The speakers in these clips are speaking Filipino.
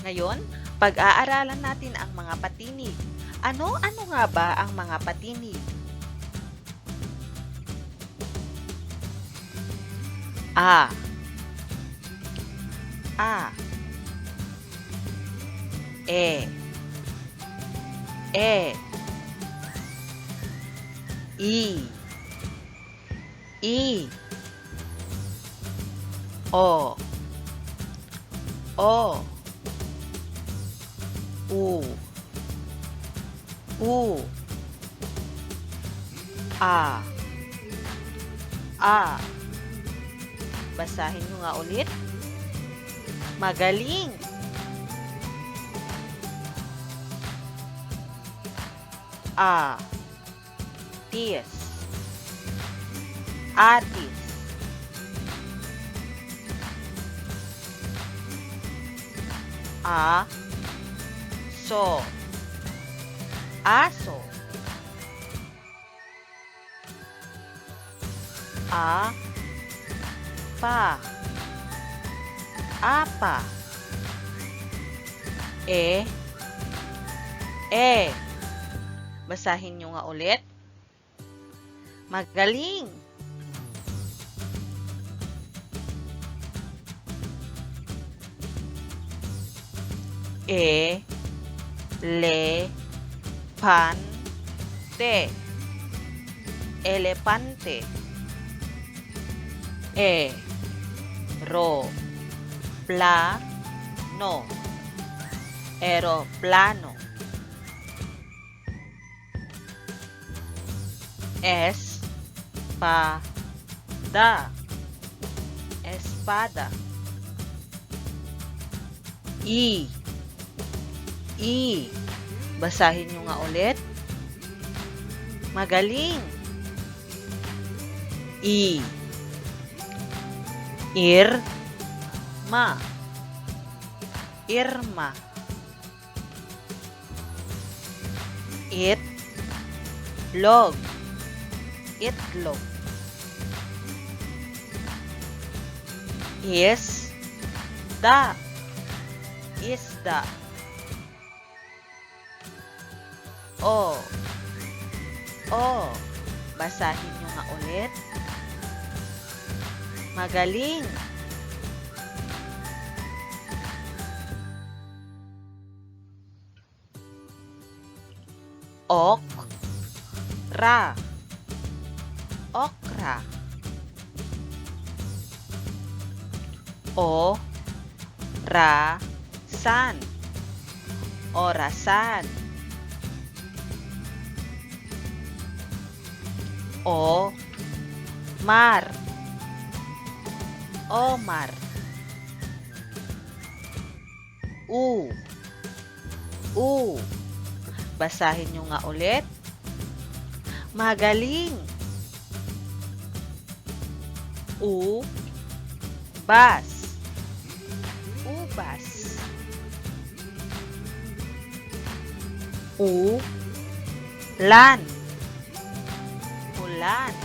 Ngayon, pag-aaralan natin ang mga patinig. Ano-ano nga ba ang mga patinig? A. A. E. E. I. I. O. O. U. U. A. A. Basahin nyo nga ulit. Magaling! A. Tis. Atis. A. So. Aso. A. Pa. Apa. E. E. Basahin nyo nga ulit. Magaling! E. Le. Pan. Te. Elepante. E. Ro. Pla. No. Eroplano. Es. Pa. Da. Espada. I. I. Basahin nyo nga ulit. Magaling. I. Ma. Irma. Log. Itlog. Da. Isda. O. Basahin nyo nga ulit. Magaling! Ra. Okra. San. Orasan. Mar. Omar. Basahin nyo nga ulit. Magaling! Bas. Ubas. Lan. Ulan.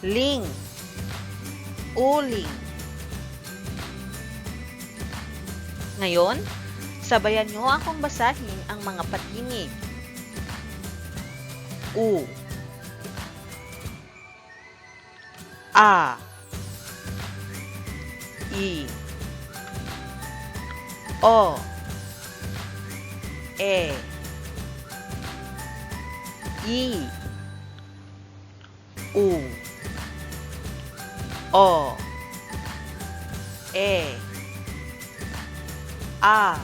Ling. Uling. Ngayon, sabayan nyo akong basahin ang mga patinig. A. I. O. E. I. U. O. E. A.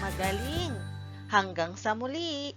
Magaling! Hanggang sa muli!